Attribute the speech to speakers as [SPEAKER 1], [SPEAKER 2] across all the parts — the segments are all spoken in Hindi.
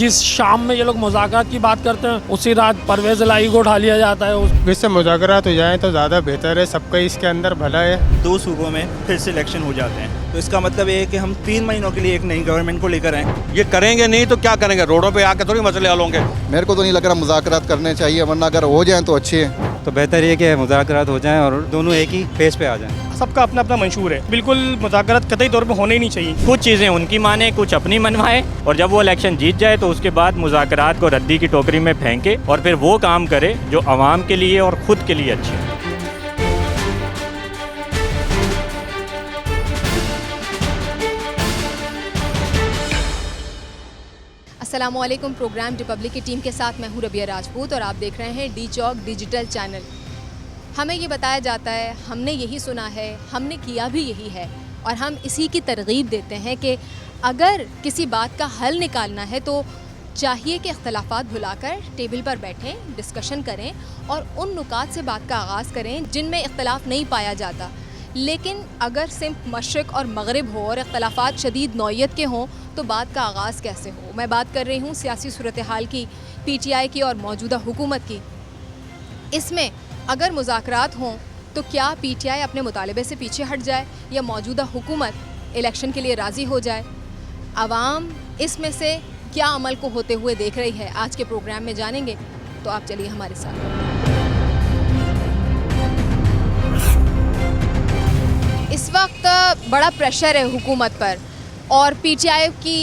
[SPEAKER 1] जिस शाम में ये लोग मुज़ाकरात की बात करते हैं उसी रात परवेज़ इलाही को उठा लिया जाता है।
[SPEAKER 2] इससे मुज़ाकरात हो जाए तो ज़्यादा बेहतर है, सबका इसके अंदर भला है।
[SPEAKER 3] 2 सूबों में फिर से इलेक्शन हो जाते हैं, तो इसका मतलब ये है कि हम 3 महीनों के लिए एक नई गवर्नमेंट को लेकर आए।
[SPEAKER 4] ये करेंगे नहीं तो क्या करेंगे, रोडों पे आके थोड़ी मसले हल होंगे।
[SPEAKER 5] मेरे को तो नहीं लग रहा मुज़ाकरात करने चाहिए, वरना अगर हो जाएं तो अच्छे हैं।
[SPEAKER 6] तो बेहतर ये कि मुज़ाकरात हो जाएं और दोनों एक ही फेस पे आ जाएं।
[SPEAKER 7] सबका अपना अपना मंशूर है, बिल्कुल मुज़ाकरात कतई तौर पे होने ही नहीं चाहिए।
[SPEAKER 8] कुछ चीज़ें उनकी माने, कुछ अपनी मनवाए, और जब वो इलेक्शन जीत जाए तो उसके बाद मुज़ाकरात को रद्दी की टोकरी में फेंके और फिर वो काम करे जो आवाम के लिए और ख़ुद के लिए अच्छे है।
[SPEAKER 9] अस्सलामुअलैकुम। प्रोग्राम रिपब्लिक की टीम के साथ मैं हूँ रबिया राजपूत और आप देख रहे हैं डी चौक डिजिटल चैनल। हमें ये बताया जाता है, हमने यही सुना है, हमने किया भी यही है और हम इसी की तरगीब देते हैं कि अगर किसी बात का हल निकालना है तो चाहिए कि इख्तलाफात भुलाकर टेबल पर बैठें, डिस्कशन करें और उन नुकात से बात का आगाज़ करें जिनमें इख्तलाफ नहीं पाया जाता। लेकिन अगर सिर्फ मशरिक़ और मगरिब हो और इख्तलाफात शदीद नौइयत के हों तो बात का आगाज़ कैसे हो। मैं बात कर रही हूँ सियासी सूरत हाल की, PTI की और मौजूदा हुकूमत की। इसमें अगर मुज़ाकरात हों तो क्या PTI अपने मुतालबे से पीछे हट जाए या मौजूदा हुकूमत इलेक्शन के लिए राज़ी हो जाए। आवाम इसमें से क्या अमल को होते हुए देख रही है, आज के प्रोग्राम में जानेंगे, तो आप चलिए हमारे साथ। इस वक्त बड़ा प्रेशर है हुकूमत पर और PTI की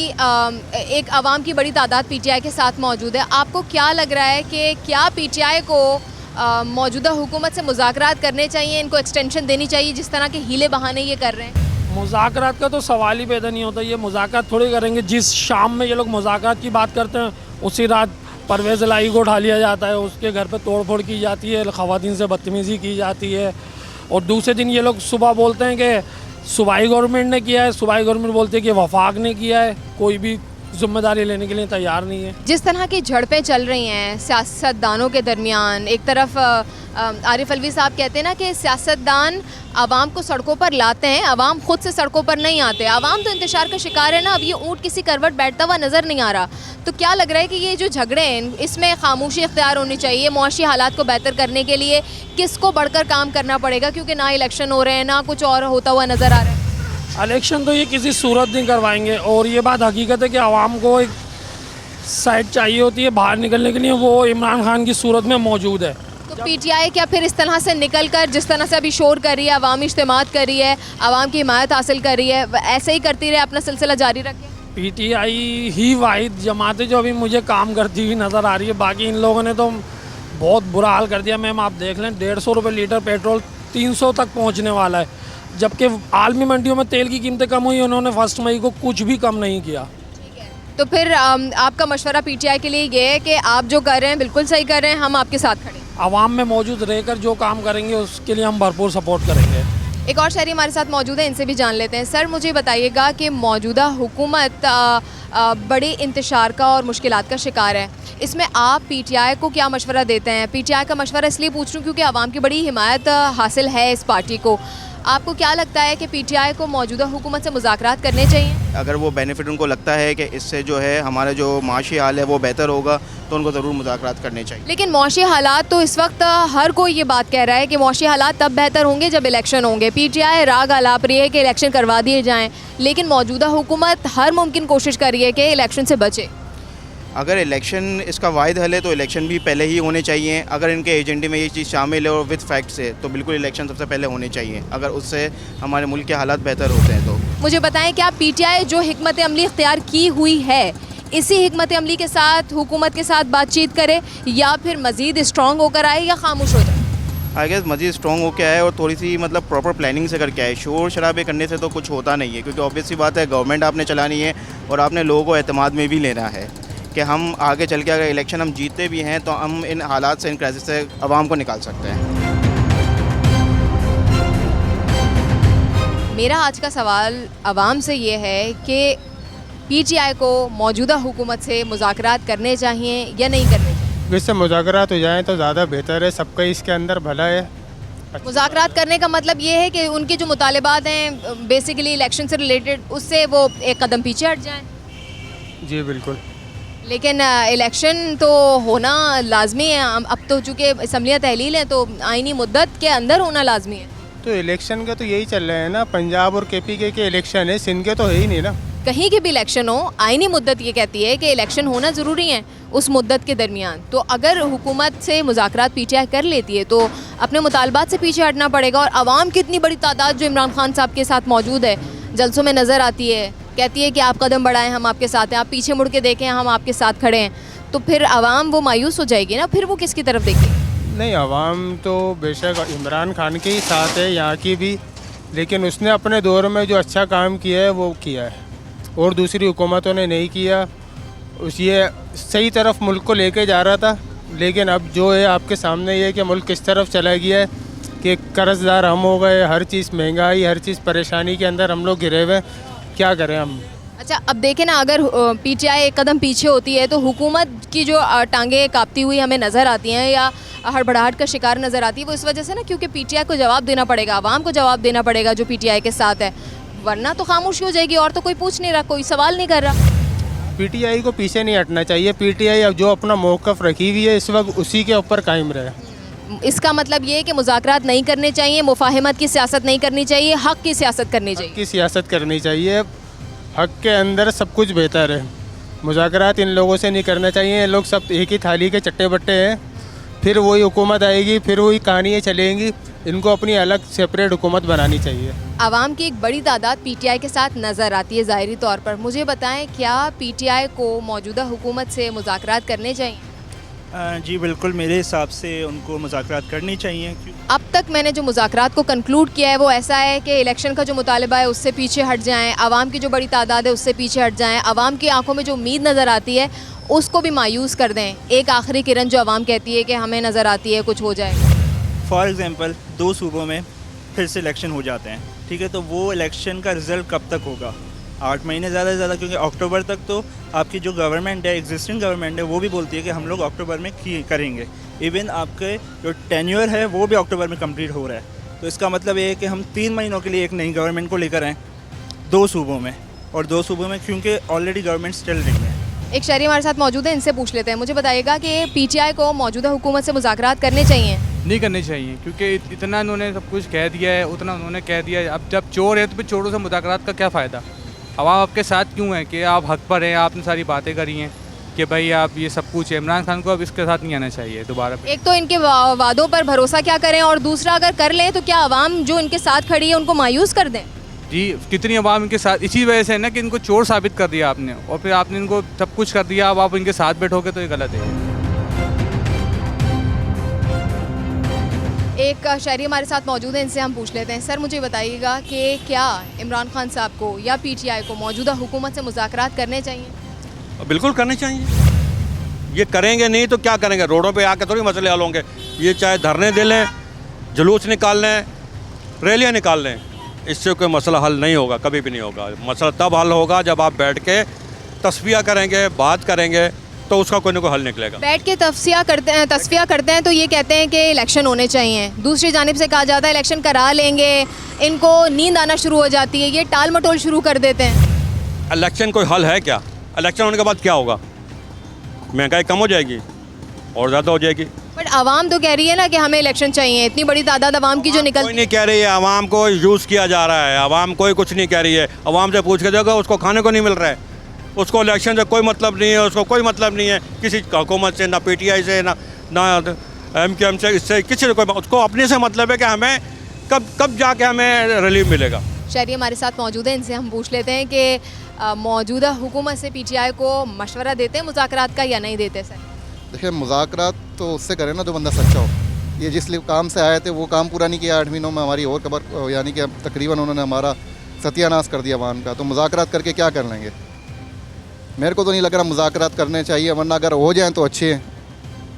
[SPEAKER 9] एक आवाम की बड़ी तादाद PTI के साथ मौजूद है। आपको क्या लग रहा है कि क्या PTI को मौजूदा हुकूमत से मुज़ाकरात करने चाहिए, इनको एक्सटेंशन देनी चाहिए जिस तरह के हीले बहाने ये कर रहे हैं?
[SPEAKER 1] मुज़ाकरात का तो सवाल ही पैदा नहीं होता। ये मुज़ाकरात थोड़ी करेंगे, जिस शाम में ये लोग मुज़ाकरात की बात करते हैं उसी रात परवेज़ इलाही को उठा लिया जाता है, उसके घर पे तोड़ फोड़ की जाती है, ख़वातीन से बदतमीज़ी की जाती है। और दूसरे दिन ये लोग सुबह बोलते हैं कि सूबाई गवर्नमेंट ने किया है, सूबाई गवर्नमेंट बोलती है कि वफाक ने किया है, कोई भी जिम्मेदारी लेने के लिए तैयार नहीं है।
[SPEAKER 9] जिस तरह की झड़पें चल रही हैं सियासतदानों के दरमियान, एक तरफ आरिफ अलवी साहब कहते हैं ना कि सियासतदान आवाम को सड़कों पर लाते हैं, आवाम खुद से सड़कों पर नहीं आते। आवाम तो इंतशार का शिकार है ना। अब ये ऊँट किसी करवट बैठता हुआ नज़र नहीं आ रहा। तो क्या लग रहा है कि ये जो झगड़े हैं इसमें खामोशी इख्तियार होनी चाहिए? मुआशी हालात को बेहतर करने के लिए किसको बढ़कर काम करना पड़ेगा, क्योंकि ना इलेक्शन हो रहे हैं ना कुछ और होता हुआ नज़र आ रहा है।
[SPEAKER 1] इलेक्शन तो ये किसी सूरत नहीं करवाएंगे और ये बात हकीकत है कि आवाम को एक साइड चाहिए होती है बाहर निकलने के लिए, वो इमरान खान की सूरत में मौजूद है।
[SPEAKER 9] तो PTI क्या फिर इस तरह से निकल कर, जिस तरह से अभी शोर कर रही है, अवामी इज्तिमात कर रही है, आवाम की हिमायत हासिल कर रही है, ऐसे ही करती रहे, अपना सिलसिला जारी रखें?
[SPEAKER 1] PTI ही वाहिद जमात है जो अभी मुझे काम करती हुई नज़र आ रही है। बाकी इन लोगों ने तो बहुत बुरा हाल कर दिया। मैम आप देख लें, 150 रुपये लीटर पेट्रोल 300 तक पहुँचने वाला है, जबकि आलमी मंडियों में तेल की कीमतें कम हुई, उन्होंने 1 मई को कुछ भी कम नहीं किया।
[SPEAKER 9] तो फिर आपका मशवरा PTI के लिए ये है कि आप जो कर रहे हैं बिल्कुल सही कर रहे हैं, हम आपके साथ खड़े हैं।
[SPEAKER 1] आवाम में मौजूद रहकर जो काम करेंगे उसके लिए हम भरपूर सपोर्ट करेंगे।
[SPEAKER 9] एक और शहरी हमारे साथ मौजूद है, इनसे भी जान लेते हैं। सर मुझे बताइएगा कि मौजूदा हुकूमत बड़े इंतशार का और मुश्किलात का शिकार है, इसमें आप PTI को क्या मशवरा देते हैं? PTI का मशवरा इसलिए पूछ रही हूँ क्योंकि आवाम की बड़ी हिमायत हासिल है इस पार्टी को। आपको क्या लगता है कि PTI को मौजूदा हुकूमत से मुज़ाकरात करने चाहिए?
[SPEAKER 3] अगर वो बेनिफिट उनको लगता है कि इससे जो है हमारा जो माशी हाल है वो बेहतर होगा तो उनको ज़रूर मुज़ाकरात करने चाहिए।
[SPEAKER 9] लेकिन मौशी हालात तो इस वक्त हर कोई ये बात कह रहा है कि मौशी हालात तब बेहतर होंगे जब इलेक्शन होंगे। PTI राग अलाप रही है कि इलेक्शन करवा दिए जाएँ, लेकिन मौजूदा हुकूमत हर मुमकिन कोशिश कर रही है कि इलेक्शन से बचे।
[SPEAKER 3] अगर इलेक्शन इसका वाहिद हल है तो इलेक्शन भी पहले ही होने चाहिए। अगर इनके एजेंडे में ये चीज़ शामिल है और विद फैक्ट्स है तो बिल्कुल इलेक्शन सबसे पहले होने चाहिए, अगर उससे हमारे मुल्क के हालात बेहतर होते हैं तो।
[SPEAKER 9] मुझे बताएं क्या PTI जो हिकमत अमली इख्तियार की हुई है, इसी हिकमत अमली के साथ हुकूमत के साथ बातचीत करे या फिर मज़ीद स्ट्रॉन्ग होकर आए या खामोश हो जाए?
[SPEAKER 3] आई गेस मज़ीद स्ट्रॉन्ग होकर आए और थोड़ी सी मतलब प्रॉपर प्लानिंग से करके आए। शोर शराबे करने से तो कुछ होता नहीं है, क्योंकि ऑब्वियस सी बात है गवर्नमेंट आपने चलानी है और आपने लोगों को एतमाद में भी लेना है कि हम आगे चल के अगर इलेक्शन हम जीतते भी हैं तो हम इन हालात से, इन क्राइसिस से आवाम को निकाल सकते हैं।
[SPEAKER 9] मेरा आज का सवाल आवाम से ये है कि PTI को मौजूदा हुकूमत से मुज़ाकरात करने चाहिए या नहीं करने चाहिए?
[SPEAKER 2] इससे मुज़ाकरात हो जाए तो ज़्यादा बेहतर है, सबका इसके अंदर भला है।
[SPEAKER 9] मुज़ाकरात करने का मतलब ये है कि उनके जो मुतालिबात हैं बेसिकली इलेक्शन से रिलेटेड, उससे वो एक कदम पीछे हट जाएं।
[SPEAKER 2] जी बिल्कुल।
[SPEAKER 9] लेकिन इलेक्शन तो होना लाजमी है। अब तो चूँकि असम्बलियाँ तहलील हैं तो आइनी मुद्दत के अंदर होना लाजमी है।
[SPEAKER 2] तो इलेक्शन का तो यही चल रहा है ना, पंजाब और केपी के इलेक्शन है, सिंध के तो है ही नहीं ना।
[SPEAKER 9] कहीं के भी इलेक्शन हो, आइनी मुद्दत ये कहती है कि इलेक्शन होना ज़रूरी है उस मुद्दत के दरमियान। तो अगर हुकूमत से मुज़ाकरात पीटीआई कर लेती है तो अपने मुतालबात से पीछे हटना पड़ेगा। और आवाम की इतनी बड़ी तादाद जो इमरान खान साहब के साथ मौजूद है, जलसों में नज़र आती है, कहती है कि आप कदम बढ़ाएं, हम आपके साथ हैं, आप पीछे मुड़ के देखें, हम आपके साथ खड़े हैं, तो फिर आवाम वो मायूस हो जाएगी ना, फिर वो किसकी तरफ देखेगी?
[SPEAKER 2] नहीं, आवाम तो बेशक इमरान खान के ही साथ है, यहाँ की भी, लेकिन उसने अपने दौर में जो अच्छा काम किया है वो किया है और दूसरी हुकूमतों ने नहीं किया। उस ये सही तरफ मुल्क को लेके जा रहा था, लेकिन अब जो है आपके सामने ये है कि मुल्क किस तरफ चला गया है कि कर्जदार हम हो गए, हर चीज़ महंगाई, हर चीज़ परेशानी के अंदर हम लोग घिरे हुए, क्या करें हम।
[SPEAKER 9] अच्छा, अब देखें ना, अगर पीटीआई एक कदम पीछे होती है तो हुकूमत की जो टांगें कांपती हुई हमें नज़र आती हैं या हड़बड़ाहट का शिकार नज़र आती है, वो इस वजह से ना क्योंकि पीटीआई को जवाब देना पड़ेगा, आवाम को जवाब देना पड़ेगा जो पीटीआई के साथ है, वरना तो खामोशी हो जाएगी और तो कोई पूछ नहीं रहा, कोई सवाल नहीं कर रहा।
[SPEAKER 2] पीटीआई को पीछे नहीं हटना चाहिए। पीटीआई अब जो अपना मौक़िफ़ रखी हुई है इस वक्त उसी के ऊपर कायम रहे।
[SPEAKER 9] इसका मतलब ये है कि मुज़ाकरात नहीं करने चाहिए, मुफाहमत की सियासत नहीं करनी चाहिए, हक़ की सियासत करनी चाहिए।
[SPEAKER 2] की सियासत करनी चाहिए, हक़ के अंदर सब कुछ बेहतर है। मुज़ाकरात इन लोगों से नहीं करना चाहिए, ये लोग सब एक ही थाली के चट्टे बट्टे हैं, फिर वही हुकूमत आएगी, फिर वही कहानियाँ चलेंगी। इनको अपनी अलग सेपरेट हुकूमत बनानी चाहिए।
[SPEAKER 9] आवाम की एक बड़ी तादाद पीटीआई के साथ नज़र आती है ज़ाहिरी तौर पर। मुझे बताएं, क्या पीटीआई को मौजूदा हुकूमत से मुज़ाकरात करने चाहिए?
[SPEAKER 10] जी बिल्कुल, मेरे हिसाब से उनको मुज़ाकरात करनी चाहिए।
[SPEAKER 9] अब तक मैंने जो मुज़ाकरात को कंक्लूड किया है वो ऐसा है कि इलेक्शन का जो मुतालबा है उससे पीछे हट जाएं, आवाम की जो बड़ी तादाद है उससे पीछे हट जाएं, आवाम की आंखों में जो उम्मीद नज़र आती है उसको भी मायूस कर दें। एक आखिरी किरण जो आवाम कहती है कि हमें नज़र आती है कुछ हो जाए।
[SPEAKER 10] फॉर एग्ज़ाम्पल 2 सूबों में फिर से इलेक्शन हो जाते हैं, ठीक है, तो वो इलेक्शन का रिज़ल्ट कब तक होगा? 8 महीने ज़्यादा से ज़्यादा, क्योंकि अक्टूबर तक तो आपकी जो गवर्नमेंट है, एग्जिस्टिंग गवर्नमेंट है, वो भी बोलती है कि हम लोग अक्टूबर में करेंगे। इवन आपके जो टेन्योर है वो भी अक्टूबर में कंप्लीट हो रहा है। तो इसका मतलब ये है कि हम 3 महीनों के लिए एक नई गवर्नमेंट को लेकर आएँ 2 सूबों में, और 2 सूबों में क्योंकि ऑलरेडी गवर्नमेंट्स चल रही हैं।
[SPEAKER 9] एक शहरी हमारे साथ मौजूद है, इनसे पूछ लेते हैं। मुझे बताइएगा कि पीटीआई को मौजूदा हुकूमत से मुज़ाकरात करने चाहिए?
[SPEAKER 11] नहीं करनी चाहिए, क्योंकि इतना उन्होंने सब कुछ कह दिया है, उतना उन्होंने कह दिया है। अब जब चोर है तो फिर चोरों से मुज़ाकरात का क्या फ़ायदा? आवाम आपके साथ क्यों है कि आप हक पर हैं, आपने सारी बातें करी हैं कि भाई आप ये सब कुछ है। इमरान खान को अब इसके साथ नहीं आना चाहिए दोबारा।
[SPEAKER 9] एक तो इनके वादों पर भरोसा क्या करें, और दूसरा अगर कर लें तो क्या आवाम जो इनके साथ खड़ी है उनको मायूस कर दें?
[SPEAKER 11] जी, कितनी आवाम इनके साथ, इसी वजह से है ना कि इनको चोर साबित कर दिया आपने, और फिर आपने इनको सब कुछ कर दिया, अब आप इनके साथ बैठोगे तो ये गलत है।
[SPEAKER 9] एक शहरी हमारे साथ मौजूद है, इनसे हम पूछ लेते हैं। सर, मुझे बताइएगा कि क्या इमरान खान साहब को या पीटीआई को मौजूदा हुकूमत से मुज़ाकरात करने चाहिए?
[SPEAKER 4] बिल्कुल करने चाहिए। ये करेंगे नहीं तो क्या करेंगे? रोडों पे आके थोड़ी मसले हल होंगे। ये चाहे धरने दे लें, जुलूस निकाल लें, रैलियाँ निकाल लें, इससे कोई मसला हल नहीं होगा, कभी भी नहीं होगा। मसला तब हल होगा जब आप बैठ के तस्फिया करेंगे, बात करेंगे, तो उसका कोई ना कोई हल निकलेगा।
[SPEAKER 9] बैठ के तस्फिया करते हैं तो ये कहते हैं कि इलेक्शन होने चाहिए, दूसरी जानिब से कहा जाता है इलेक्शन करा लेंगे, इनको नींद आना शुरू हो जाती है, ये टाल मटोल शुरू कर देते हैं।
[SPEAKER 4] इलेक्शन कोई हल है क्या? इलेक्शन होने के बाद क्या होगा? महंगाई कम हो जाएगी और ज़्यादा हो जाएगी।
[SPEAKER 9] बट आवाम तो कह रही है ना कि हमें इलेक्शन चाहिए, इतनी बड़ी तादाद आवाम की जो निकल।
[SPEAKER 4] कोई नहीं कह रही है, आवाम को यूज़ किया जा रहा है, आवाम कोई कुछ नहीं कह रही है। आवाम से पूछ के देखो, उसको खाने को नहीं मिल रहा है, उसको इलेक्शन से कोई मतलब नहीं है, उसको कोई मतलब नहीं है किसी हुकूमत से, ना पीटीआई से, ना एमकेएम से, इससे किसी से कोई, उसको अपने से मतलब है कि हमें कब जाके हमें रिलीफ मिलेगा।
[SPEAKER 9] शहरी हमारे साथ मौजूद है, इनसे हम पूछ लेते हैं कि मौजूदा हुकूमत से पीटीआई को मशवरा देते हैं मुज़ाकरात का या नहीं देते? सर
[SPEAKER 5] देखिए, मुज़ाकरात तो उससे करें ना जो बंदा सच्चा हो। ये जिस काम से आए थे वो काम पूरा नहीं किया 8 महीनों में, हमारी और खबर, यानी कि तकरीबन उन्होंने हमारा सत्यानाश कर दिया आवाम का। तो मुज़ाकरात करके क्या कर लेंगे? मेरे को तो नहीं लग रहा मुज़ाकरात करने चाहिए, वरना अगर हो जाएँ तो अच्छे हैं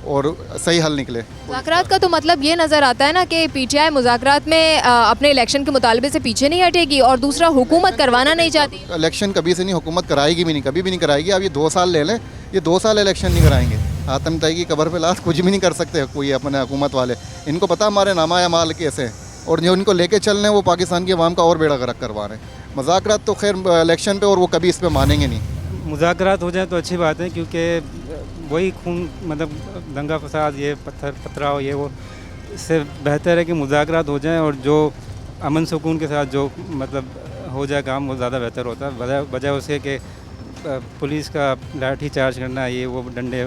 [SPEAKER 5] और सही हल निकले।
[SPEAKER 9] मुज़ाकरात का तो मतलब ये नज़र आता है ना कि पीटीआई मुज़ाकरात में अपने इलेक्शन के मुतालबे से पीछे नहीं हटेगी, और दूसरा हुकूमत करवाना नहीं चाहती।
[SPEAKER 5] इलेक्शन कभी से नहीं, हुकूमत कराएगी भी नहीं, कभी भी नहीं कराएगी। अब ये 2 साल ले लें, ये 2 साल इलेक्शन नहीं कराएंगे। आतम तय की कबर पे लाश कुछ भी नहीं कर सकते कोई अपने हुकूमत वाले। इनको पता हमारे नामा या माल कैसे हैं, और जो इनको लेके चल रहे हैं वो पाकिस्तान की आवाम का और बेड़ा गर्क करवा रहे हैं। मुज़ाकरात तो खैर इलेक्शन पे, और वो कभी इस पर मानेंगे नहीं।
[SPEAKER 6] मुज़ाकरात हो जाए तो अच्छी बात है, क्योंकि वही खून मतलब दंगा फसाद, ये पथराव, ये वो, इससे बेहतर है कि मुज़ाकरात हो जाएं और जो अमन सुकून के साथ जो मतलब हो जाए काम, वो ज़्यादा बेहतर होता है, बजाय उसके कि पुलिस का लाठी चार्ज करना, ये वो डंडे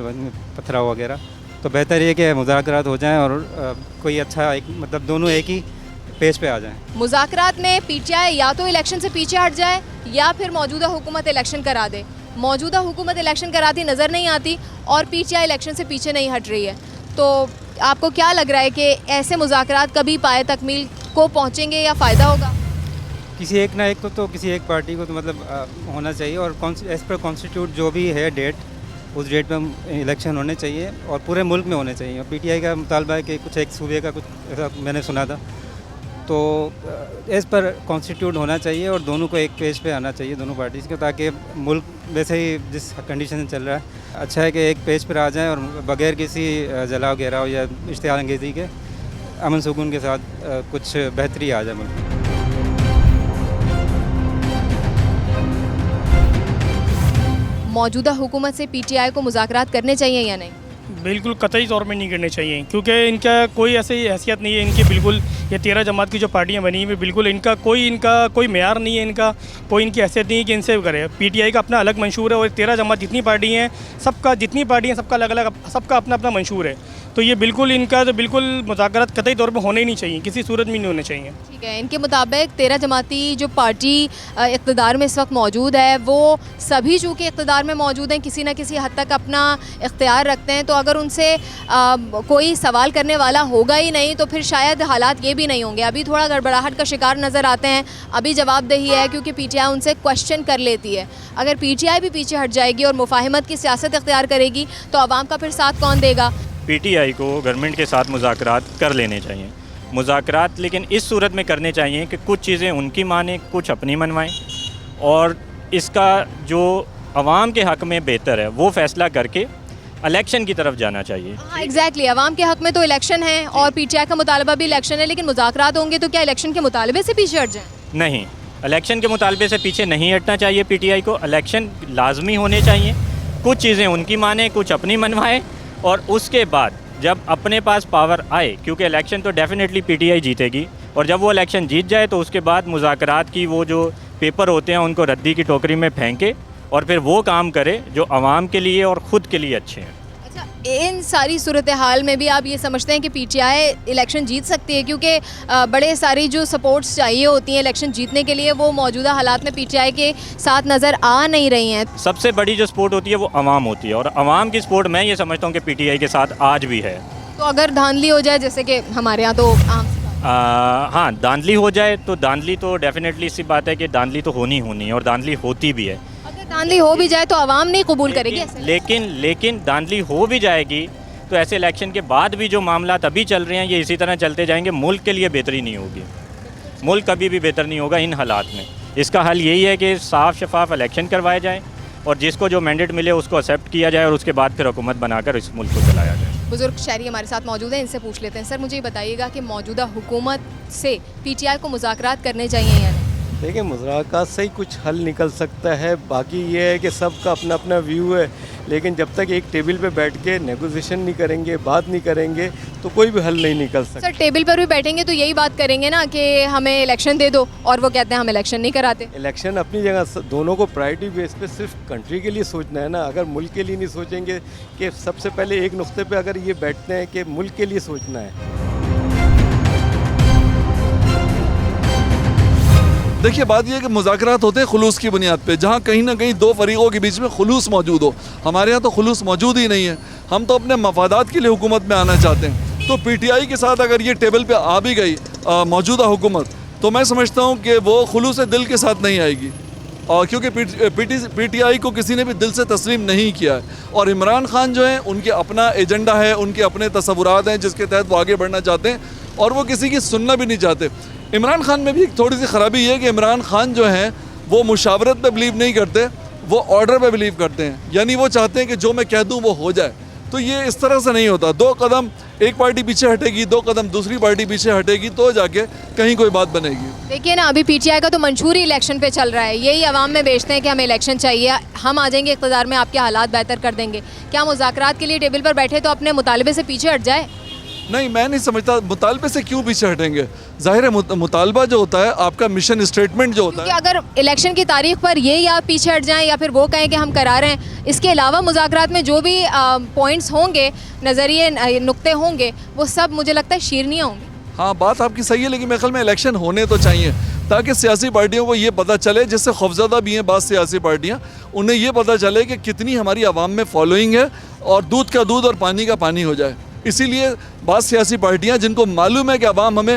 [SPEAKER 6] पथराव वगैरह। तो बेहतर ये कि मुज़ाकरात हो जाएं और कोई अच्छा एक मतलब दोनों एक ही पेज पे आ जाएं।
[SPEAKER 9] मुज़ाकरात में पीटीआई या तो इलेक्शन से पीछे हट जाए या फिर मौजूदा हुकूमत इलेक्शन करा दे। मौजूदा हुकूमत इलेक्शन कराती नज़र नहीं आती और पीटीआई इलेक्शन से पीछे नहीं हट रही है। तो आपको क्या लग रहा है कि ऐसे मुज़ाकरात कभी पाए तकमील को पहुँचेंगे या फ़ायदा होगा?
[SPEAKER 6] किसी एक ना एक को तो किसी एक पार्टी को तो मतलब होना चाहिए, और एज़ पर कॉन्स्टिट्यूट जो भी है डेट, उस डेट पे इलेक्शन होने चाहिए और पूरे मुल्क में होने चाहिए। और पीटीआई का मुतालबा है कि कुछ एक सूबे का कुछ ऐसा मैंने सुना था, तो एज़ पर कॉन्स्टिट्यूट होना चाहिए और दोनों को एक पेज पे आना चाहिए, दोनों पार्टीज़ को, ताकि मुल्क वैसे ही जिस कंडीशन में चल रहा है, अच्छा है कि एक पेज पर आ जाएँ और बग़ैर किसी जलाओ घेराव या इश्तिहार अंगेज़ी के अमन सुकून के साथ कुछ बेहतरी आ जाए मुल्क।
[SPEAKER 9] मौजूदा हुकूमत से पीटीआई को मुज़ाकरात करने चाहिए या नहीं?
[SPEAKER 7] बिल्कुल कतई तौर पे नहीं करने चाहिए, क्योंकि इनका कोई ऐसी हैसियत नहीं है इनकी। बिल्कुल ये 13 जमात की जो पार्टियां बनी हुई, बिल्कुल इनका कोई मेयार नहीं है, इनका कोई इनकी हैसियत नहीं है कि इनसे करे। पीटीआई का अपना अलग मंशूर है और 13 जमात जितनी पार्टी हैं सबका अलग अलग, सबका अपना अपना मंशूर है। तो ये बिल्कुल इनका तो बिल्कुल मुज़ाकरात कतई तौर पे होने ही नहीं चाहिए, किसी सूरत में नहीं होने चाहिए।
[SPEAKER 9] ठीक है, इनके मुताबिक 13 जमाती जो पार्टी इक़्तिदार में इस वक्त मौजूद है, वो सभी चूँकि इक़्तिदार में मौजूद हैं, किसी न किसी हद तक अपना इख्तियार रखते हैं। तो अगर उनसे कोई सवाल करने वाला होगा ही नहीं तो फिर शायद हालात ये भी नहीं होंगे। अभी थोड़ा गड़बड़ाहट का शिकार नज़र आते हैं, अभी जवाबदेही है क्योंकि पीटीआई उनसे क्वेश्चन कर लेती है। अगर पीटीआई भी पीछे हट जाएगी और मुफाहिमत की सियासत इख्तियार करेगी तो आवाम का फिर साथ कौन देगा?
[SPEAKER 8] पीटीआई को गवर्नमेंट के साथ मुज़ाकरात कर लेने चाहिए। मुज़ाकरात लेकिन इस सूरत में करने चाहिए कि कुछ चीज़ें उनकी माने, कुछ अपनी मनवाएं, और इसका जो अवाम के हक़ में बेहतर है वो फ़ैसला करके इलेक्शन की तरफ जाना चाहिए।
[SPEAKER 9] हाँ एग्जैक्टली, अवाम के हक़ में तो इलेक्शन है और पीटीआई का मुतालबा भी इलेक्शन है, लेकिन मुज़ाकरात होंगे तो क्या इलेक्शन के मुतालबे से पीछे हट जाएँ?
[SPEAKER 8] नहीं, इलेक्शन के मुतालबे से पीछे नहीं हटना चाहिए। पीटीआई को इलेक्शन लाजमी होने चाहिए, कुछ चीज़ें उनकी माने, कुछ अपनी मनवाएं, और उसके बाद जब अपने पास पावर आए, क्योंकि इलेक्शन तो डेफिनेटली पीटीआई जीतेगी, और जब वो इलेक्शन जीत जाए तो उसके बाद मुज़ाकरात की वो जो पेपर होते हैं उनको रद्दी की टोकरी में फेंके और फिर वो काम करे जो आवाम के लिए और ख़ुद के लिए अच्छे हैं।
[SPEAKER 9] अच्छा, इन सारी सूरत हाल में भी आप ये समझते हैं कि पीटीआई इलेक्शन जीत सकती है? क्योंकि बड़े सारी जो सपोर्ट्स चाहिए होती हैं इलेक्शन जीतने के लिए वो मौजूदा हालात में पीटीआई के साथ नज़र आ नहीं रही हैं।
[SPEAKER 8] सबसे बड़ी जो सपोर्ट होती है वो आवाम होती है, और आवाम की सपोर्ट मैं ये समझता हूँ कि पीटीआई के साथ आज भी है।
[SPEAKER 9] तो अगर धांधली हो जाए, जैसे कि हमारे यहाँ तो आम
[SPEAKER 8] हाँ, धांधली हो जाए तो धांधली तो डेफिनेटली सी बात है कि धांधली तो होनी है और धांधली होती भी है।
[SPEAKER 9] अगर धांधली हो भी जाए तो आवाम नहीं कबूल करेगी ऐसे?
[SPEAKER 8] लेकिन धांधली हो भी जाएगी तो ऐसे इलेक्शन के बाद भी जो मामला अभी चल रहे हैं ये इसी तरह चलते जाएंगे, मुल्क के लिए बेहतरी नहीं होगी, मुल्क कभी भी बेहतर नहीं होगा इन हालात में। इसका हल यही है कि साफ़ शफाफ इलेक्शन करवाए जाए और जिसको जो मैंडेट मिले उसको एक्सेप्ट किया जाए और उसके बाद फिर हुकूमत बनाकर इस मुल्क को चलाया जाए।
[SPEAKER 9] बुजुर्ग शहरी हमारे साथ मौजूद हैं, इनसे पूछ लेते हैं। सर मुझे ये बताइएगा कि मौजूदा हुकूमत से पीटीआई को मुज़ाकरात करने चाहिए या नहीं?
[SPEAKER 12] देखिए, मुज़ाकरात से ही कुछ हल निकल सकता है, बाकी ये है कि सबका अपना अपना व्यू है, लेकिन जब तक एक टेबल पे बैठ के नेगोशिएशन नहीं करेंगे, बात नहीं करेंगे तो कोई भी हल नहीं निकल सकता।
[SPEAKER 9] सर टेबल पर भी बैठेंगे तो यही बात करेंगे ना कि हमें इलेक्शन दे दो, और वो कहते हैं हम इलेक्शन नहीं कराते।
[SPEAKER 12] इलेक्शन अपनी जगह, दोनों को प्रायोरिटी बेस पे सिर्फ कंट्री के लिए सोचना है ना। अगर मुल्क के लिए नहीं सोचेंगे कि सबसे पहले एक नुक्ते पे अगर ये बैठते हैं कि मुल्क के लिए सोचना है।
[SPEAKER 13] देखिए, बात यह है कि मुज़ाकरात होते हैं खुलूस की बुनियाद पे, जहाँ कहीं ना कहीं दो फरीक़ों के बीच में खुलूस मौजूद हो। हमारे यहाँ तो खुलूस मौजूद ही नहीं है, हम तो अपने मफादात के लिए हुकूमत में आना चाहते हैं। तो पीटीआई के साथ अगर ये टेबल पे आ भी गई मौजूदा हुकूमत, तो मैं समझता हूँ कि वो खुलूस दिल के साथ नहीं आएगी, और क्योंकि पीटीआई को किसी ने भी दिल से तस्लीम नहीं किया है। और इमरान खान जो हैं उनके अपना एजेंडा है, उनके अपने तसव्वुरात हैं जिसके तहत वो आगे बढ़ना चाहते हैं, और वो किसी की सुनना भी नहीं चाहते। इमरान खान में भी एक थोड़ी सी ख़राबी ये है कि इमरान खान जो हैं वो मुशावरत पे बिलीव नहीं करते, वो ऑर्डर पे बिलीव करते हैं। यानी वो चाहते हैं कि जो मैं कह दूँ वो हो जाए। तो ये इस तरह से नहीं होता। 2 कदम एक पार्टी पीछे हटेगी, 2 कदम दूसरी पार्टी पीछे हटेगी, तो जाके कहीं कोई बात बनेगी।
[SPEAKER 9] देखिए ना, अभी पीटीआई का तो मंशूर ही इलेक्शन पे चल रहा है। यही आवाम में बेचते हैं कि हमें इलेक्शन चाहिए, हम आ जाएंगे इक़्तिदार में, आपके हालात बेहतर कर देंगे। क्या मुज़ाकरात के लिए टेबल पर बैठे तो अपने मुतालबे से पीछे हट जाए?
[SPEAKER 13] नहीं, मैं नहीं समझता मुतालबे से क्यों पीछे हटेंगे। ज़ाहिर है मुतालबा जो होता है, आपका मिशन स्टेटमेट जो होता है,
[SPEAKER 9] क्योंकि अगर इलेक्शन की तारीख पर ये या पीछे हट जाएं या फिर वो कहें कि हम करा रहे हैं, इसके अलावा मुज़ाकरात में जो भी पॉइंट्स होंगे, नज़रिए नुक्ते होंगे, वो सब मुझे लगता है शीरनियाँ होंगी।
[SPEAKER 13] हाँ, बात आपकी सही है, लेकिन मेरे ख्याल में इलेक्शन होने तो चाहिए ताकि सियासी पार्टियों को ये पता चले, जिससे खौफज़दा भी हैं बात सियासी पार्टियाँ, उन्हें ये पता चले कि कितनी हमारी आवाम में फॉलोइंग है और दूध का दूध और पानी का पानी हो जाए। इसीलिए बात सियासी पार्टियां जिनको मालूम है कि अवाम हमें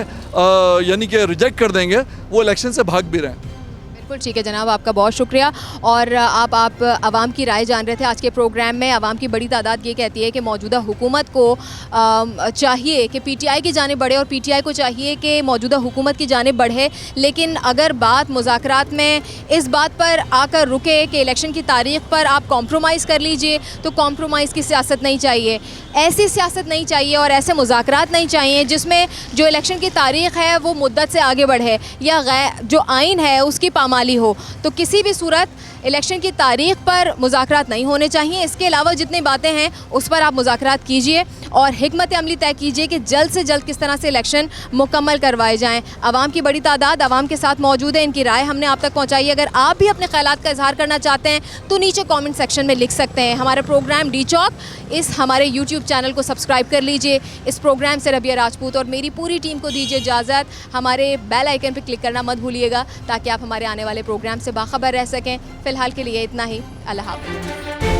[SPEAKER 13] यानी कि रिजेक्ट कर देंगे, वो इलेक्शन से भाग भी रहे हैं।
[SPEAKER 9] बिल्कुल ठीक है जनाब, आपका बहुत शुक्रिया। और आप आवाम की राय जान रहे थे आज के प्रोग्राम में। आवाम की बड़ी तादाद ये कहती है कि मौजूदा हुकूमत को चाहिए कि पीटीआई की जानिब बढ़े और पीटीआई को चाहिए कि मौजूदा हुकूमत की जानिब बढ़े। लेकिन अगर बात मुज़ाकरात में इस बात पर आकर रुके कि इलेक्शन की तारीख पर आप कॉम्प्रोमाइज़ कर लीजिए, तो कॉम्प्रोमाइज़ की सियासत नहीं चाहिए, ऐसी सियासत नहीं चाहिए और ऐसे मुज़ाकरात नहीं चाहिए जिसमें जो इलेक्शन की तारीख है वो मुद्दत से आगे बढ़े या जो आइन है उसकी पामाली हो। तो किसी भी सूरत इलेक्शन की तारीख पर मुज़ाकरात नहीं होने चाहिए। इसके अलावा जितनी बातें हैं उस पर आप मुज़ाकरात कीजिए और हिकमत अमली तय कीजिए कि जल्द से जल्द किस तरह से इलेक्शन मुकम्मल करवाए जाएँ। आवाम की बड़ी तादाद आवाम के साथ मौजूद है, इनकी राय हमने आप तक पहुँचाई। अगर आप भी अपने ख्यालात का इजहार करना चाहते हैं तो नीचे कॉमेंट सेक्शन में लिख सकते हैं। हमारा प्रोग्राम डी चौक इस हमारे यूट्यूब चैनल को सब्सक्राइब कर लीजिए। इस प्रोग्राम से रबिया राजपूत और मेरी पूरी टीम को दीजिए इजाज़त। हमारे बेल आइकन पर क्लिक करना मत भूलिएगा ताकि आप हमारे आने वाले प्रोग्राम से बाखबर रह सकें। फ़िलहाल के लिए इतना ही। अल्लाह हाफ़िज़।